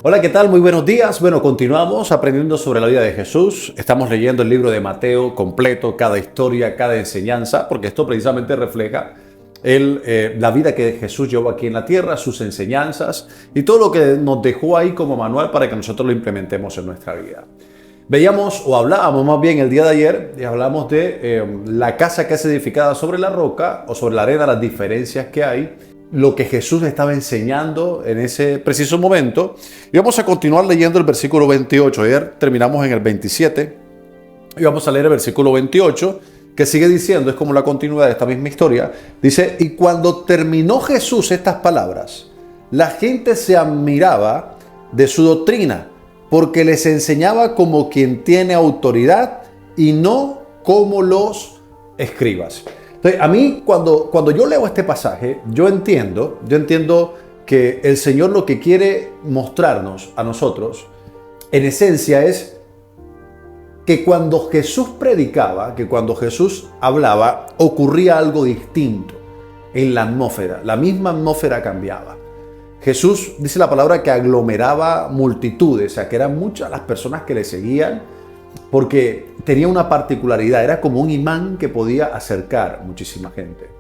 Hola, ¿qué tal? Muy buenos días. Bueno, continuamos aprendiendo sobre la vida de Jesús. Estamos leyendo el libro de Mateo completo, cada historia, cada enseñanza, porque esto precisamente refleja la vida que Jesús llevó aquí en la tierra, sus enseñanzas y todo lo que nos dejó ahí como manual para que nosotros lo implementemos en nuestra vida. Veíamos o hablábamos más bien el día de ayer y hablamos de la casa que es edificada sobre la roca o sobre la arena, las diferencias que hay, lo que Jesús estaba enseñando en ese preciso momento. Y vamos a continuar leyendo el versículo 28. Ayer terminamos en el 27 y vamos a leer el versículo 28, que sigue diciendo, es como la continuidad de esta misma historia. Dice: y cuando terminó Jesús estas palabras, la gente se admiraba de su doctrina, porque les enseñaba como quien tiene autoridad y no como los escribas. Entonces, a mí cuando yo leo este pasaje, yo entiendo que el Señor lo que quiere mostrarnos a nosotros, en esencia, es que cuando Jesús predicaba, que cuando Jesús hablaba, ocurría algo distinto en la atmósfera. La misma atmósfera cambiaba. Jesús, dice la palabra, que aglomeraba multitudes, o sea, que eran muchas las personas que le seguían, porque tenía una particularidad, era como un imán que podía acercar muchísima gente.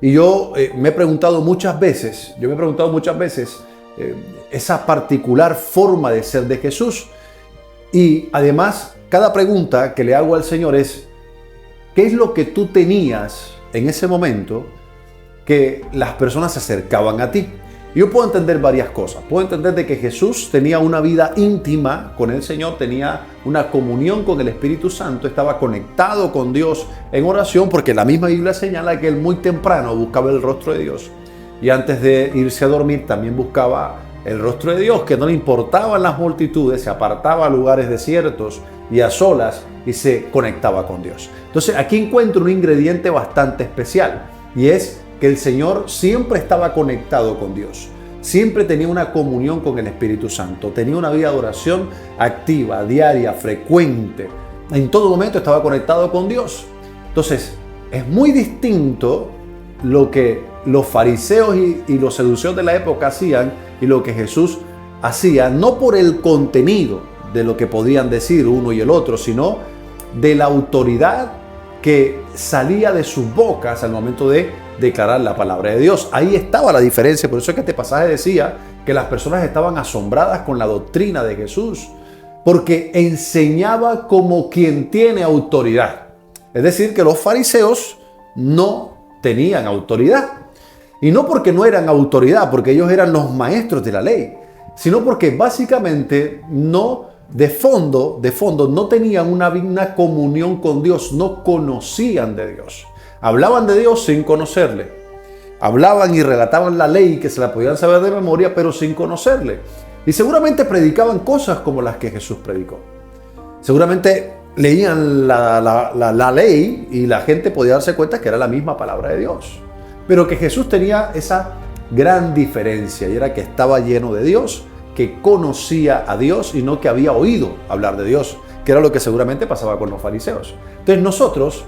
Y yo me he preguntado muchas veces, esa particular forma de ser de Jesús. Y además, cada pregunta que le hago al Señor es: ¿qué es lo que tú tenías en ese momento que las personas se acercaban a ti? Yo puedo entender varias cosas. Puedo entender de que Jesús tenía una vida íntima con el Señor, tenía una comunión con el Espíritu Santo, estaba conectado con Dios en oración, porque la misma Biblia señala que él muy temprano buscaba el rostro de Dios. Y antes de irse a dormir también buscaba el rostro de Dios, que no le importaban las multitudes, se apartaba a lugares desiertos y a solas y se conectaba con Dios. Entonces aquí encuentro un ingrediente bastante especial, y es que el Señor siempre estaba conectado con Dios, siempre tenía una comunión con el Espíritu Santo, tenía una vida de oración activa, diaria, frecuente, en todo momento estaba conectado con Dios. Entonces, es muy distinto lo que los fariseos y los seduceos de la época hacían y lo que Jesús hacía, no por el contenido de lo que podían decir uno y el otro, sino de la autoridad que salía de sus bocas al momento de declarar la palabra de Dios. Ahí estaba la diferencia. Por eso es que este pasaje decía que las personas estaban asombradas con la doctrina de Jesús, porque enseñaba como quien tiene autoridad. Es decir, que los fariseos no tenían autoridad. Y no porque no eran autoridad, porque ellos eran los maestros de la ley, sino porque básicamente de fondo no tenían una comunión con Dios, no conocían de Dios. Hablaban de Dios sin conocerle. Hablaban y relataban la ley que se la podían saber de memoria, pero sin conocerle. Y seguramente predicaban cosas como las que Jesús predicó. Seguramente leían la ley y la gente podía darse cuenta que era la misma palabra de Dios. Pero que Jesús tenía esa gran diferencia, y era que estaba lleno de Dios, que conocía a Dios y no que había oído hablar de Dios, que era lo que seguramente pasaba con los fariseos. Entonces nosotros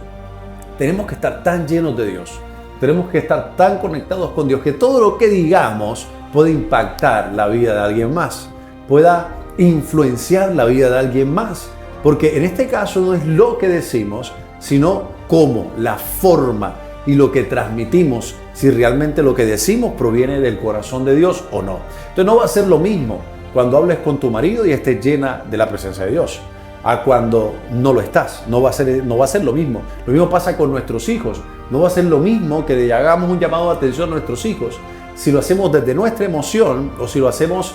tenemos que estar tan llenos de Dios, tenemos que estar tan conectados con Dios, que todo lo que digamos pueda impactar la vida de alguien más, pueda influenciar la vida de alguien más. Porque en este caso no es lo que decimos, sino cómo, la forma y lo que transmitimos, si realmente lo que decimos proviene del corazón de Dios o no. Entonces no va a ser lo mismo cuando hables con tu marido y estés llena de la presencia de Dios, a cuando no lo estás. No va a ser lo mismo. Lo mismo pasa con nuestros hijos. No va a ser lo mismo que le hagamos un llamado de atención a nuestros hijos si lo hacemos desde nuestra emoción o si lo hacemos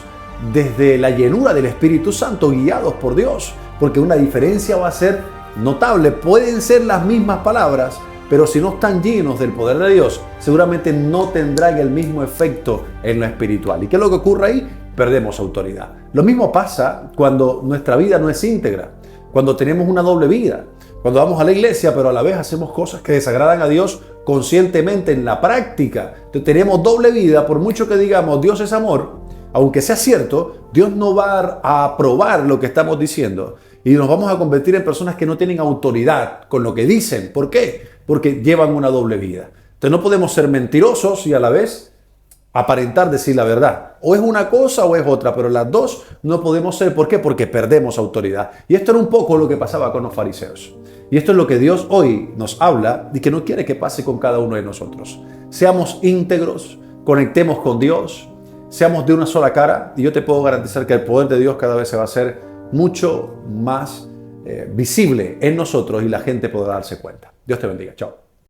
desde la llenura del Espíritu Santo, guiados por Dios, porque una diferencia va a ser notable. Pueden ser las mismas palabras, pero si no están llenos del poder de Dios, seguramente no tendrán el mismo efecto en lo espiritual. ¿Y qué es lo que ocurre ahí? Perdemos autoridad. Lo mismo pasa cuando nuestra vida no es íntegra, cuando tenemos una doble vida, cuando vamos a la iglesia, pero a la vez hacemos cosas que desagradan a Dios conscientemente en la práctica. Entonces tenemos doble vida. Por mucho que digamos Dios es amor, aunque sea cierto, Dios no va a aprobar lo que estamos diciendo y nos vamos a convertir en personas que no tienen autoridad con lo que dicen. ¿Por qué? Porque llevan una doble vida. Entonces no podemos ser mentirosos y a la vez aparentar decir la verdad. O es una cosa o es otra, pero las dos no podemos ser. ¿Por qué? Porque perdemos autoridad. Y esto era un poco lo que pasaba con los fariseos. Y esto es lo que Dios hoy nos habla y que no quiere que pase con cada uno de nosotros. Seamos íntegros, conectemos con Dios, seamos de una sola cara, y yo te puedo garantizar que el poder de Dios cada vez se va a hacer mucho más visible en nosotros y la gente podrá darse cuenta. Dios te bendiga. Chao.